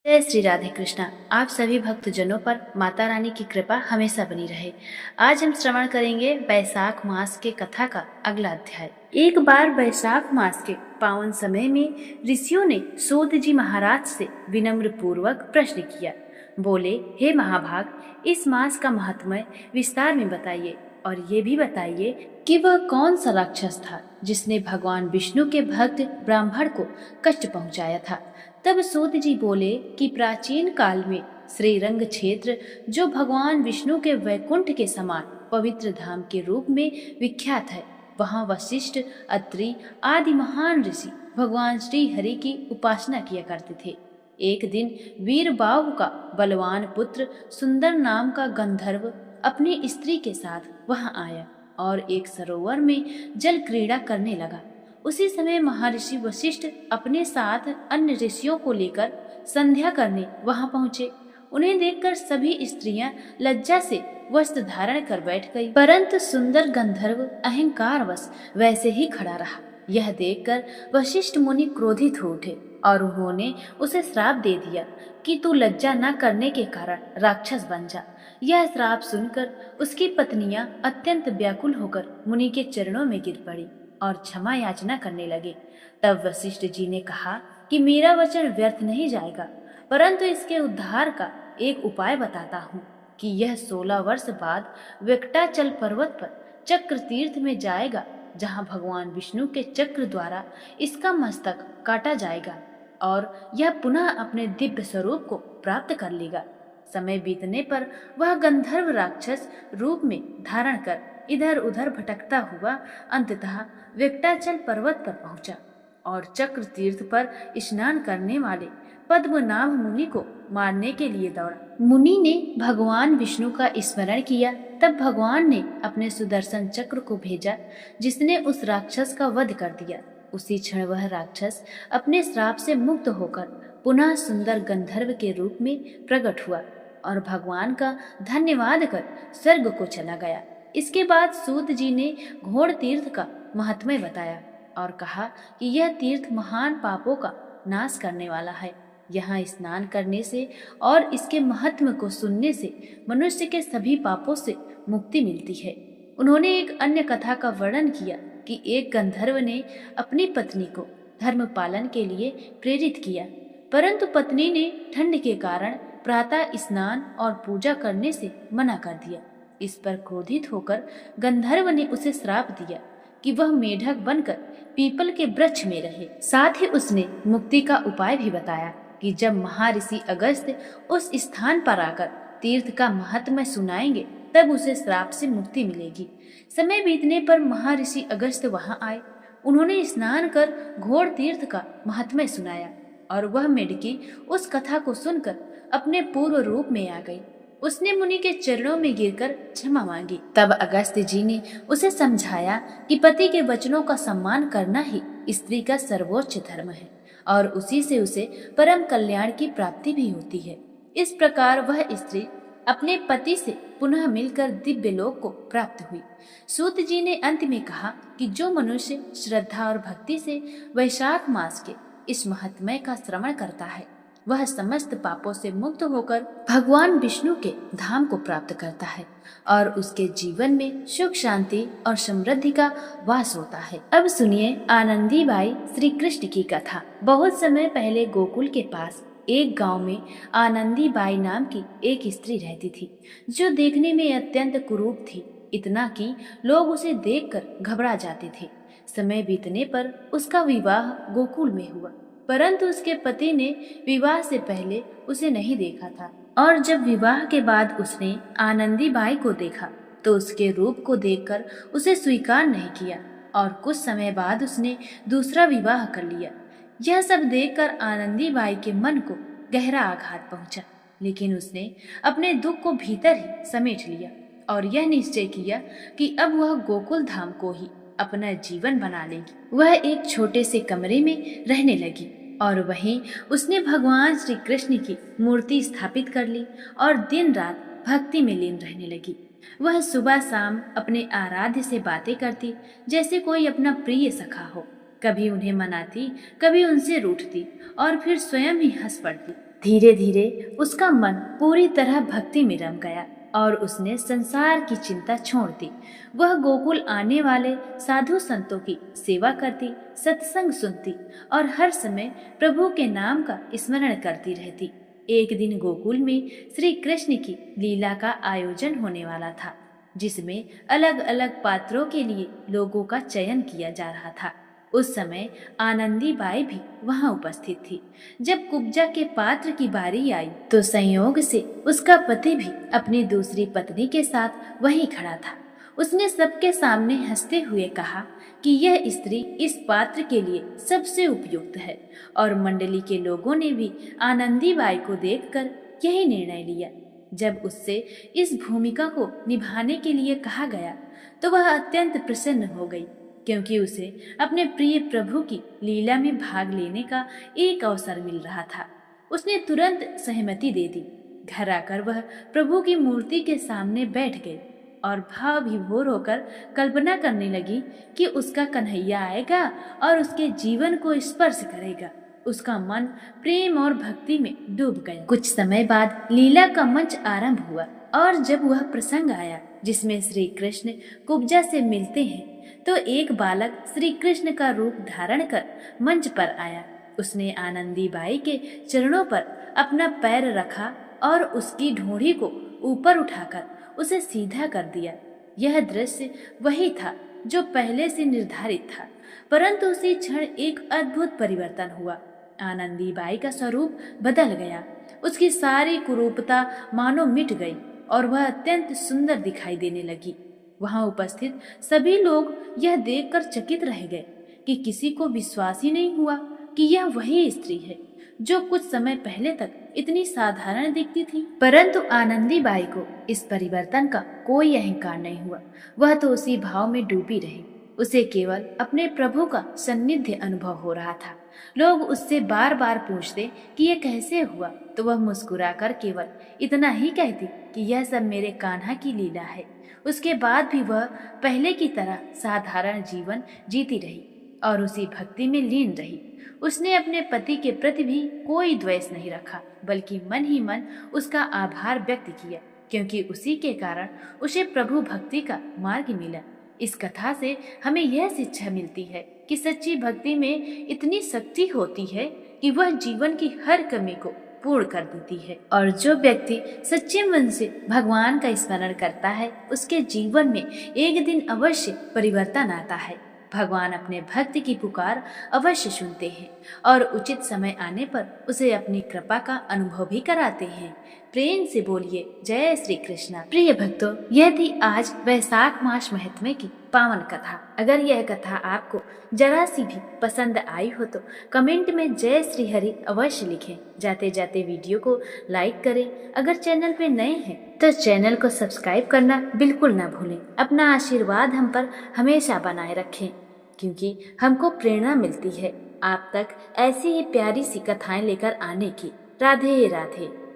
जय श्री राधे कृष्णा। आप सभी भक्तजनों पर माता रानी की कृपा हमेशा बनी रहे। आज हम श्रवण करेंगे वैशाख मास के कथा का अगला अध्याय। एक बार वैशाख मास के पावन समय में ऋषियों ने सूत जी महाराज से विनम्र पूर्वक प्रश्न किया। बोले, हे महाभाग, इस मास का महत्व विस्तार में बताइए और ये भी बताइए कि वह कौन सा राक्षस था जिसने भगवान विष्णु के भक्त ब्राह्मण को कष्ट पहुंचाया था। तब सूत जी बोले कि प्राचीन काल में श्रीरंग क्षेत्र, जो भगवान विष्णु के वैकुंठ के समान पवित्र धाम के रूप में विख्यात है, वहाँ वशिष्ठ, अत्रि आदि महान ऋषि भगवान श्री हरि की उपासना किया करते थे। एक दिन वीर बाहु का बलवान पुत्र सुंदर नाम का गंधर्व अपनी स्त्री के साथ वहां आया और एक सरोवर में जल क्रीड़ा करने लगा। उसी समय महर्षि वशिष्ठ अपने साथ अन्य ऋषियों को लेकर संध्या करने वहां पहुंचे। उन्हें देखकर सभी स्त्रियां लज्जा से वस्त्र धारण कर बैठ गई, परंतु सुंदर गंधर्व अहंकारवश वैसे ही खड़ा रहा। यह देखकर वशिष्ठ मुनि क्रोधित हो उठे और उन्होंने उसे श्राप दे दिया कि तू लज्जा न करने के कारण राक्षस बन जा। यह श्राप सुनकर उसकी पत्नियां अत्यंत व्याकुल होकर मुनि के चरणों में गिर पड़ी और क्षमा याचना करने लगे। तब वशिष्ठ जी ने कहा कि मेरा वचन व्यर्थ नहीं जाएगा, परंतु इसके उद्धार का एक उपाय बताता हूँ कि यह 16 वर्ष बाद वेक्टाचल पर्वत पर चक्र तीर्थ में जाएगा, जहाँ भगवान विष्णु के चक्र द्वारा इसका मस्तक काटा जाएगा और यह पुनः अपने दिव्य स्वरूप को प्राप्त कर लेगा। समय बीतने पर वह गंधर्व राक्षस रूप में धारण कर इधर उधर भटकता हुआ अंततः वेक्टाचल पर्वत पर पहुंचा और चक्र तीर्थ पर स्नान करने वाले पद्मनाभ मुनि को मारने के लिए दौड़ा। मुनि ने भगवान विष्णु का स्मरण किया। तब भगवान ने अपने सुदर्शन चक्र को भेजा, जिसने उस राक्षस का वध कर दिया। उसी क्षण वह राक्षस अपने श्राप से मुक्त होकर पुनः सुंदर गंधर्व के रूप में प्रकट हुआ और भगवान का धन्यवाद कर स्वर्ग को चला गया। इसके बाद सूत जी ने घोड़ तीर्थ का महत्व बताया और कहा कि यह तीर्थ महान पापों का नाश करने वाला है। यहाँ स्नान करने से और इसके महत्व को सुनने से मनुष्य के सभी पापों से मुक्ति मिलती है। उन्होंने एक अन्य कथा का वर्णन किया कि एक गंधर्व ने अपनी पत्नी को धर्म पालन के लिए प्रेरित किया, परंतु पत्नी ने ठंड के कारण प्रातः स्नान और पूजा करने से मना कर दिया। इस पर क्रोधित होकर गंधर्व ने उसे श्राप दिया कि वह मेढक बनकर पीपल के वृक्ष में रहे। साथ ही उसने मुक्ति का उपाय भी बताया कि जब महर्षि अगस्त्य उस स्थान पर आकर तीर्थ का महत्व सुनाएंगे, तब उसे श्राप से मुक्ति मिलेगी। समय बीतने पर महर्षि अगस्त्य वहां आए। उन्होंने स्नान कर घोड़ तीर्थ का महत्व सुनाया और वह मेढकी उस कथा को सुनकर अपने पूर्व रूप में आ गई। उसने मुनि के चरणों में गिरकर क्षमा मांगी। तब अगस्त्य जी ने उसे समझाया कि पति के वचनों का सम्मान करना ही स्त्री का सर्वोच्च धर्म है और उसी से उसे परम कल्याण की प्राप्ति भी होती है। इस प्रकार वह स्त्री अपने पति से पुनः मिलकर दिव्य लोक को प्राप्त हुई। सूत जी ने अंत में कहा कि जो मनुष्य श्रद्धा और भक्ति से वैशाख मास के इस महत्मय का श्रवण करता है, वह समस्त पापों से मुक्त होकर भगवान विष्णु के धाम को प्राप्त करता है और उसके जीवन में सुख, शांति और समृद्धि का वास होता है। अब सुनिए आनंदी बाई श्री कृष्ण की कथा। बहुत समय पहले गोकुल के पास एक गांव में आनंदी बाई नाम की एक स्त्री रहती थी, जो देखने में अत्यंत कुरूप थी, इतना कि लोग उसे देखकर घबरा जाते थे। समय बीतने पर उसका विवाह गोकुल में हुआ, परंतु उसके पति ने विवाह से पहले उसे नहीं देखा था और जब विवाह के बाद उसने आनंदी बाई को देखा तो उसके रूप को देखकर उसे स्वीकार नहीं किया और कुछ समय बाद उसने दूसरा विवाह कर लिया। यह सब देखकर आनंदी बाई के मन को गहरा आघात पहुंचा, लेकिन उसने अपने दुख को भीतर ही समेट लिया और यह निश्चय किया कि अब वह गोकुल धाम को ही अपना जीवन बना लेगी। वह एक छोटे से कमरे में रहने लगी और वहीं उसने भगवान श्री कृष्ण की मूर्ति स्थापित कर ली और दिन रात भक्ति में लीन रहने लगी। वह सुबह शाम अपने आराध्य से बातें करती जैसे कोई अपना प्रिय सखा हो। कभी उन्हें मनाती, कभी उनसे रूठती और फिर स्वयं ही हंस पड़ती। धीरे धीरे उसका मन पूरी तरह भक्ति में रम गया और उसने संसार की चिंता छोड़ दी। वह गोकुल आने वाले साधु संतों की सेवा करती, सत्संग सुनती और हर समय प्रभु के नाम का स्मरण करती रहती। एक दिन गोकुल में श्री कृष्ण की लीला का आयोजन होने वाला था, जिसमें अलग अलग पात्रों के लिए लोगों का चयन किया जा रहा था। उस समय आनंदी बाई भी वहां उपस्थित थी। जब कुब्जा के पात्र की बारी आई तो संयोग से उसका पति भी अपनी दूसरी पत्नी के साथ वहीं खड़ा था। उसने सबके सामने हंसते हुए कहा कि यह स्त्री इस पात्र के लिए सबसे उपयुक्त है और मंडली के लोगों ने भी आनंदी बाई को देखकर यही निर्णय लिया। जब उससे इस भूमिका को निभाने के लिए कहा गया तो वह अत्यंत प्रसन्न हो गई, क्योंकि उसे अपने प्रिय प्रभु की लीला में भाग लेने का एक अवसर मिल रहा था। उसने तुरंत सहमति दे दी। घर आकर वह प्रभु की मूर्ति के सामने बैठ गई और भाव विभोर होकर कल्पना करने लगी कि उसका कन्हैया आएगा और उसके जीवन को स्पर्श करेगा। उसका मन प्रेम और भक्ति में डूब गया। कुछ समय बाद लीला का मंच आरंभ हुआ और जब वह प्रसंग आया जिसमें श्री कृष्ण कुब्जा से मिलते हैं तो एक बालक श्री कृष्ण का रूप धारण कर मंच पर आया। उसने आनंदी बाई के चरणों पर अपना पैर रखा और उसकी ढूंढी को ऊपर उठाकर उसे सीधा कर दिया। यह दृश्य वही था जो पहले से निर्धारित था, परंतु उसी क्षण एक अद्भुत परिवर्तन हुआ। आनंदी बाई का स्वरूप बदल गया। उसकी सारी कुरूपता मानो मिट गई और वह अत्यंत सुंदर दिखाई देने लगी। वहां उपस्थित सभी लोग यह देखकर चकित रह गए कि किसी को विश्वास ही नहीं हुआ कि यह वही स्त्री है जो कुछ समय पहले तक इतनी साधारण दिखती थी। परंतु आनंदी बाई को इस परिवर्तन का कोई अहंकार नहीं हुआ। वह तो उसी भाव में डूबी रही। उसे केवल अपने प्रभु का सान्निध्य अनुभव हो रहा था। लोग उससे बार बार पूछते कि यह कैसे हुआ, तो वह मुस्कुराकर केवल इतना ही कहती कि यह सब मेरे कान्हा की लीला है। उसके बाद भी वह पहले की तरह साधारण जीवन जीती रही और उसी भक्ति में लीन रही। उसने अपने पति के प्रति भी कोई द्वेष नहीं रखा, बल्कि मन ही मन उसका आभार व्यक्त किया, क्योंकि उसी के कारण उसे प्रभु भक्ति का मार्ग मिला। इस कथा से हमें यह शिक्षा मिलती है कि सच्ची भक्ति में इतनी शक्ति होती है कि वह जीवन की हर कमी को पूर्ण कर देती है। और जो व्यक्ति सच्चे मन से भगवान का स्मरण करता है, उसके जीवन में एक दिन अवश्य परिवर्तन आता है। भगवान अपने भक्त की पुकार अवश्य सुनते हैं और उचित समय आने पर उसे अपनी कृपा का अनुभव भी कराते हैं। प्रेम से बोलिए जय श्री कृष्णा। प्रिय भक्तों, यह थी आज वैशाख मास महत्म की पावन कथा। अगर यह कथा आपको जरा सी भी पसंद आई हो तो कमेंट में जय श्री हरि अवश्य लिखें। जाते जाते वीडियो को लाइक करें। अगर चैनल पे नए हैं तो चैनल को सब्सक्राइब करना बिल्कुल ना भूलें। अपना आशीर्वाद हम पर हमेशा बनाए रखें, क्योंकि हमको प्रेरणा मिलती है आप तक ऐसी ही प्यारी सी कथाएं लेकर आने की। राधे राधे।